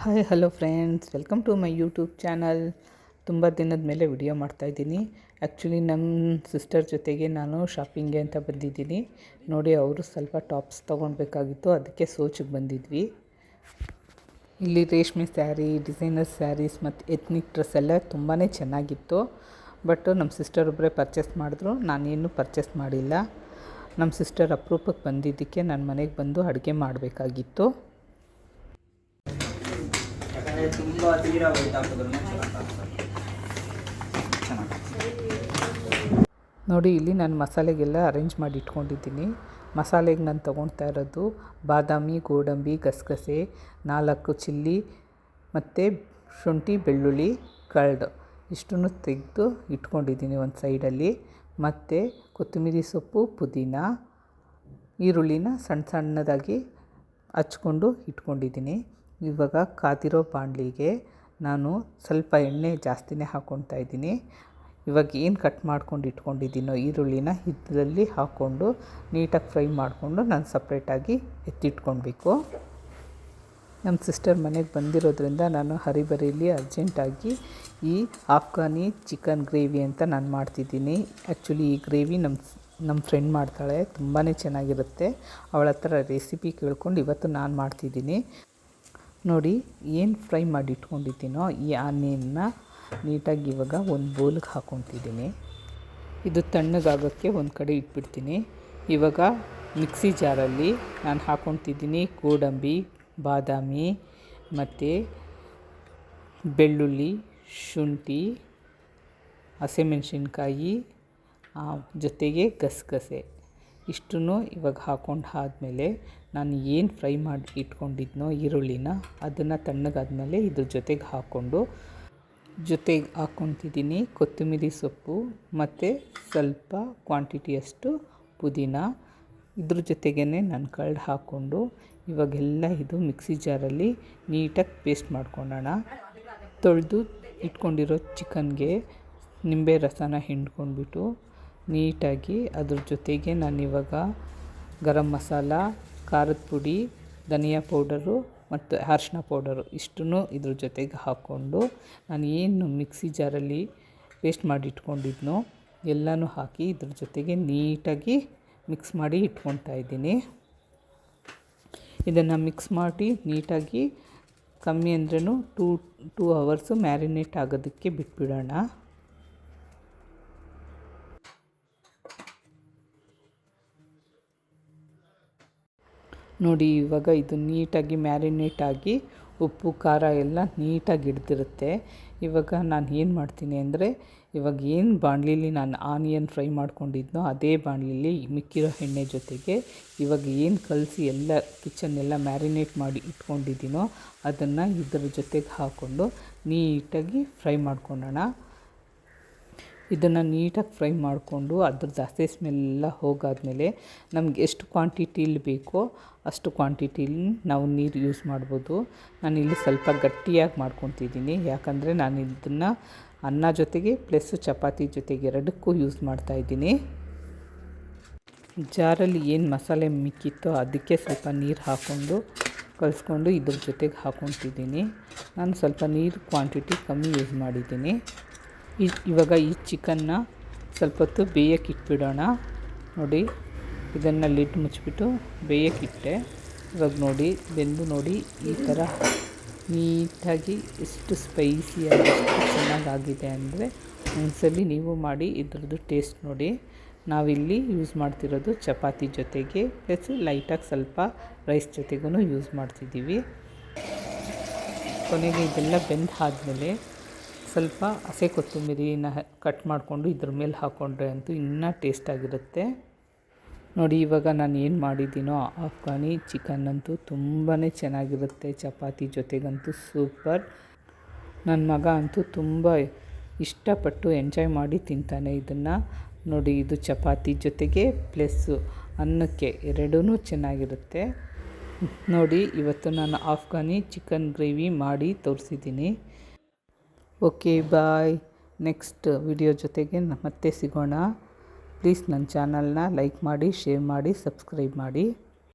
Hi hello friends, welcome to my YouTube channel. ತುಂಬ ದಿನದ ಮೇಲೆ ವಿಡಿಯೋ ಮಾಡ್ತಾಯಿದ್ದೀನಿ. ಆ್ಯಕ್ಚುಲಿ ನಮ್ಮ ಸಿಸ್ಟರ್ ಜೊತೆಗೆ ನಾನು ಶಾಪಿಂಗ್ಗೆ ಅಂತ ಬಂದಿದ್ದೀನಿ. ನೋಡಿ, ಅವರು ಸ್ವಲ್ಪ ಟಾಪ್ಸ್ ತೊಗೊಳ್ಬೇಕಾಗಿತ್ತು, ಅದಕ್ಕೆ ಸೋಚಿಗೆ ಬಂದಿದ್ವಿ. ಇಲ್ಲಿ ರೇಷ್ಮೆ ಸ್ಯಾರಿ, ಡಿಸೈನರ್ ಸ್ಯಾರೀಸ್ ಮತ್ತು ಎತ್ನಿಕ್ ಡ್ರೆಸ್ ಎಲ್ಲ ತುಂಬಾ ಚೆನ್ನಾಗಿತ್ತು. ಬಟ್ ನಮ್ಮ ಸಿಸ್ಟರ್ ಒಬ್ಬರೇ ಪರ್ಚೇಸ್ ಮಾಡಿದ್ರು, ನಾನೇನು ಪರ್ಚೇಸ್ ಮಾಡಿಲ್ಲ. ನಮ್ಮ ಸಿಸ್ಟರ್ ಅಪರೂಪಕ್ಕೆ ಬಂದಿದ್ದಕ್ಕೆ ನನ್ನ ಮನೆಗೆ ಬಂದು ಅಡುಗೆ ಮಾಡಬೇಕಾಗಿತ್ತು. ತುಂಬ ತೀರಾ ವೆಯ್ಟ್ ಹಾಕಿದ್ರೂ ನೋಡಿ, ಇಲ್ಲಿ ನಾನು ಮಸಾಲೆಗೆಲ್ಲ ಅರೇಂಜ್ ಮಾಡಿ ಇಟ್ಕೊಂಡಿದ್ದೀನಿ. ಮಸಾಲೆಗೆ ನಾನು ತೊಗೊಳ್ತಾ ಇರೋದು ಬಾದಾಮಿ, ಗೋಡಂಬಿ, ಗಸಗಸೆ, 4 ಚಿಲ್ಲಿ ಮತ್ತು ಶುಂಠಿ, ಬೆಳ್ಳುಳ್ಳಿ, ಕರ್ಡ್ ಇಷ್ಟನ್ನು ತೆಗೆದು ಇಟ್ಕೊಂಡಿದ್ದೀನಿ ಒಂದು ಸೈಡಲ್ಲಿ. ಮತ್ತು ಕೊತ್ತಂಬರಿ ಸೊಪ್ಪು, ಪುದೀನ, ಈರುಳ್ಳಿನ ಸಣ್ಣ ಸಣ್ಣದಾಗಿ ಹಚ್ಕೊಂಡು ಇಟ್ಕೊಂಡಿದ್ದೀನಿ. ಇವಾಗ ಕಾದಿರೋ ಬಾಣಲಿಗೆ ನಾನು ಸ್ವಲ್ಪ ಎಣ್ಣೆ ಜಾಸ್ತಿನೇ ಹಾಕ್ಕೊಳ್ತಾ ಇದ್ದೀನಿ. ಇವಾಗ ಏನು ಕಟ್ ಮಾಡ್ಕೊಂಡು ಇಟ್ಕೊಂಡಿದ್ದೀನೋ ಈರುಳ್ಳಿನ ಇದರಲ್ಲಿ ಹಾಕ್ಕೊಂಡು ನೀಟಾಗಿ ಫ್ರೈ ಮಾಡಿಕೊಂಡು ನಾನು ಸಪ್ರೇಟಾಗಿ ಎತ್ತಿಟ್ಕೊಳ್ಬೇಕು. ನಮ್ಮ ಸಿಸ್ಟರ್ ಮನೆಗೆ ಬಂದಿರೋದ್ರಿಂದ ನಾನು ಹರಿಬರಿಲಿ ಅರ್ಜೆಂಟಾಗಿ ಈ ಆಫ್ಘಾನಿ ಚಿಕನ್ ಗ್ರೇವಿ ಅಂತ ನಾನು ಮಾಡ್ತಿದ್ದೀನಿ. ಆ್ಯಕ್ಚುಲಿ ಈ ಗ್ರೇವಿ ನಮ್ಮ ಫ್ರೆಂಡ್ ಮಾಡ್ತಾಳೆ, ತುಂಬಾ ಚೆನ್ನಾಗಿರುತ್ತೆ. ಅವಳ ಹತ್ರ ರೆಸಿಪಿ ಕೇಳ್ಕೊಂಡು ಇವತ್ತು ನಾನು ಮಾಡ್ತಿದ್ದೀನಿ. ನೋಡಿ, ಏನು ಫ್ರೈ ಮಾಡಿ ಇಟ್ಕೊಂಡಿದ್ದೀನೋ ಈ ಆನಿಯನ್ನ ನೀಟಾಗಿ ಇವಾಗ ಒಂದು ಬೌಲ್ಗೆ ಹಾಕ್ಕೊತಿದ್ದೀನಿ. ಇದು ತಣ್ಣಗಾಗೋಕ್ಕೆ ಒಂದು ಕಡೆ ಇಟ್ಬಿಡ್ತೀನಿ. ಇವಾಗ ಮಿಕ್ಸಿ ಜಾರಲ್ಲಿ ನಾನು ಹಾಕ್ಕೊತಿದ್ದೀನಿ ಗೋಡಂಬಿ, ಬಾದಾಮಿ ಮತ್ತು ಬೆಳ್ಳುಳ್ಳಿ, ಶುಂಠಿ, ಹಸಿಮೆಣಸಿನ್ಕಾಯಿ ಜೊತೆಗೆ ಗಸಗಸೆ ಇಷ್ಟನ್ನು ಇವಾಗ ಹಾಕ್ಕೊಂಡು ಆದಮೇಲೆ ನಾನು ಏನು ಫ್ರೈ ಮಾಡಿ ಇಟ್ಕೊಂಡಿದ್ನೋ ಈರುಳ್ಳಿನ ಅದನ್ನು ತಣ್ಣಗಾದ್ಮೇಲೆ ಇದ್ರ ಜೊತೆಗೆ ಹಾಕ್ಕೊತಿದ್ದೀನಿ ಕೊತ್ತಂಬರಿ ಸೊಪ್ಪು ಮತ್ತು ಸ್ವಲ್ಪ ಕ್ವಾಂಟಿಟಿಯಷ್ಟು ಪುದೀನ. ಇದ್ರ ಜೊತೆಗೇ ನಾನು ಕರ್ಡ್ ಹಾಕ್ಕೊಂಡು ಇವಾಗೆಲ್ಲ ಇದು ಮಿಕ್ಸಿ ಜಾರಲ್ಲಿ ನೀಟಾಗಿ ಪೇಸ್ಟ್ ಮಾಡ್ಕೊಳ್ಳೋಣ. ತೊಳೆದು ಇಟ್ಕೊಂಡಿರೋ ಚಿಕನ್ಗೆ ನಿಂಬೆ ರಸನ ಹಿಂಡ್ಕೊಂಡ್ಬಿಟ್ಟು ನೀಟಾಗಿ ಅದ್ರ ಜೊತೆಗೆ ನಾನಿವಾಗ ಗರಂ ಮಸಾಲ, ಖಾರದ ಪುಡಿ, ಧನಿಯಾ ಪೌಡರು ಮತ್ತು ಅರಿಶಿನ ಪೌಡರು ಇಷ್ಟನ್ನು ಇದ್ರ ಜೊತೆಗೆ ಹಾಕ್ಕೊಂಡು ನಾನು ಏನು ಮಿಕ್ಸಿ ಜಾರಲ್ಲಿ ಪೇಸ್ಟ್ ಮಾಡಿ ಇಟ್ಕೊಂಡಿದ್ನೋ ಎಲ್ಲನೂ ಹಾಕಿ ಇದ್ರ ಜೊತೆಗೆ ನೀಟಾಗಿ ಮಿಕ್ಸ್ ಮಾಡಿ ಇಟ್ಕೊತಾ ಇದ್ದೀನಿ. ಇದನ್ನು ಮಿಕ್ಸ್ ಮಾಡಿ ನೀಟಾಗಿ ಕಮ್ಮಿ ಅಂದ್ರೂ 2 ಅವರ್ಸು ಮ್ಯಾರಿನೇಟ್ ಆಗೋದಕ್ಕೆ ಬಿಟ್ಬಿಡೋಣ. ನೋಡಿ, ಇವಾಗ ಇದು ನೀಟಾಗಿ ಮ್ಯಾರಿನೇಟ್ ಆಗಿ ಉಪ್ಪು ಖಾರ ಎಲ್ಲ ನೀಟಾಗಿ ಹಿಡ್ದಿರುತ್ತೆ. ಇವಾಗ ನಾನು ಏನು ಮಾಡ್ತೀನಿ ಅಂದರೆ, ಇವಾಗ ಏನು ಬಾಣಲಿಲಿ ನಾನು ಆನಿಯನ್ ಫ್ರೈ ಮಾಡ್ಕೊಂಡಿದ್ನೋ ಅದೇ ಬಾಣಲಿಲಿ ಮಿಕ್ಕಿರೋ ಎಣ್ಣೆ ಜೊತೆಗೆ ಇವಾಗ ಏನು ಕಲಸಿ ಎಲ್ಲ ಕಿಚನ್ನೆಲ್ಲ ಮ್ಯಾರಿನೇಟ್ ಮಾಡಿ ಇಟ್ಕೊಂಡಿದ್ದೀನೋ ಅದನ್ನು ಇದ್ರ ಜೊತೆಗೆ ಹಾಕ್ಕೊಂಡು ನೀಟಾಗಿ ಫ್ರೈ ಮಾಡ್ಕೊಳ್ಳೋಣ. ಇದನ್ನು ನೀಟಾಗಿ ಫ್ರೈ ಮಾಡಿಕೊಂಡು ಅದ್ರದ್ದು ಹಸಿ ಸ್ಮೆಲ್ಲ ಹೋಗಾದ್ಮೇಲೆ ನಮ್ಗೆ ಎಷ್ಟು ಕ್ವಾಂಟಿಟಿಲಿ ಬೇಕೋ ಅಷ್ಟು ಕ್ವಾಂಟಿಟಿಲಿ ನಾವು ನೀರು ಯೂಸ್ ಮಾಡ್ಬೋದು. ನಾನಿಲ್ಲಿ ಸ್ವಲ್ಪ ಗಟ್ಟಿಯಾಗಿ ಮಾಡ್ಕೊತಿದ್ದೀನಿ, ಯಾಕಂದರೆ ನಾನು ಇದನ್ನು ಅನ್ನ ಜೊತೆಗೆ ಪ್ಲಸ್ ಚಪಾತಿ ಜೊತೆಗೆ ಎರಡಕ್ಕೂ ಯೂಸ್ ಮಾಡ್ತಾಯಿದ್ದೀನಿ. ಜಾರಲ್ಲಿ ಏನು ಮಸಾಲೆ ಮಿಕ್ಕಿತ್ತೋ ಅದಕ್ಕೆ ಸ್ವಲ್ಪ ನೀರು ಹಾಕ್ಕೊಂಡು ಕಲಿಸ್ಕೊಂಡು ಇದ್ರ ಜೊತೆಗೆ ಹಾಕ್ಕೊತಿದ್ದೀನಿ. ನಾನು ಸ್ವಲ್ಪ ನೀರು ಕ್ವಾಂಟಿಟಿ ಕಮ್ಮಿ ಯೂಸ್ ಮಾಡಿದ್ದೀನಿ. ಇವಾಗ ಈ ಚಿಕನ್ನ ಸ್ವಲ್ಪ ಹೊತ್ತು ಬೇಯಕ್ಕೆ ಇಟ್ಬಿಡೋಣ. ನೋಡಿ, ಇದನ್ನು ಲಿಡ್ ಮುಚ್ಚಿಬಿಟ್ಟು ಬೇಯಕ್ಕಿಟ್ಟೆ. ಇವಾಗ ನೋಡಿ, ಬೆಂದು ನೋಡಿ ಈ ಥರ ನೀಟಾಗಿ ಎಷ್ಟು ಸ್ಪೈಸಿಯಾಗಿ ಎಷ್ಟು ಚೆನ್ನಾಗಾಗಿದೆ ಅಂದರೆ ಒಂದ್ಸಲಿ ನೀವು ಮಾಡಿ ಇದ್ರದ್ದು ಟೇಸ್ಟ್ ನೋಡಿ. ನಾವಿಲ್ಲಿ ಯೂಸ್ ಮಾಡ್ತಿರೋದು ಚಪಾತಿ ಜೊತೆಗೆ ಪ್ಲಸ್ ಲೈಟಾಗಿ ಸ್ವಲ್ಪ ರೈಸ್ ಜೊತೆಗೂ ಯೂಸ್ ಮಾಡ್ತಿದ್ದೀವಿ. ಕೊನೆಗೆ ಇದೆಲ್ಲ ಬೆಂದು ಆದಮೇಲೆ ಸ್ವಲ್ಪ ಹಸಿ ಕೊತ್ತಂಬರಿನ ಕಟ್ ಮಾಡಿಕೊಂಡು ಇದ್ರ ಮೇಲೆ ಹಾಕ್ಕೊಂಡ್ರೆ ಅಂತೂ ಇನ್ನೂ ಟೇಸ್ಟಾಗಿರುತ್ತೆ. ನೋಡಿ, ಇವಾಗ ನಾನು ಏನು ಮಾಡಿದ್ದೀನೋ ಆಫ್ಘಾನಿ ಚಿಕನ್ ಅಂತೂ ತುಂಬಾ ಚೆನ್ನಾಗಿರುತ್ತೆ. ಚಪಾತಿ ಜೊತೆಗಂತೂ ಸೂಪರ್. ನನ್ನ ಮಗ ಅಂತೂ ತುಂಬ ಇಷ್ಟಪಟ್ಟು ಎಂಜಾಯ್ ಮಾಡಿ ತಿಂತಾನೆ ಇದನ್ನು. ನೋಡಿ, ಇದು ಚಪಾತಿ ಜೊತೆಗೆ ಪ್ಲಸ್ಸು ಅನ್ನಕ್ಕೆ ಎರಡೂ ಚೆನ್ನಾಗಿರುತ್ತೆ. ನೋಡಿ, ಇವತ್ತು ನಾನು ಆಫ್ಘಾನಿ ಚಿಕನ್ ಗ್ರೇವಿ ಮಾಡಿ ತೋರಿಸಿದ್ದೀನಿ. ಓಕೆ, ಬಾಯ್. ನೆಕ್ಸ್ಟ್ ವಿಡಿಯೋ ಜೊತೆಗೆ ಮತ್ತೆ ಸಿಗೋಣ. ಪ್ಲೀಸ್ ನನ್ನ ಚಾನಲ್ನ ಲೈಕ್ ಮಾಡಿ, ಶೇರ್ ಮಾಡಿ, ಸಬ್ಸ್ಕ್ರೈಬ್ ಮಾಡಿ.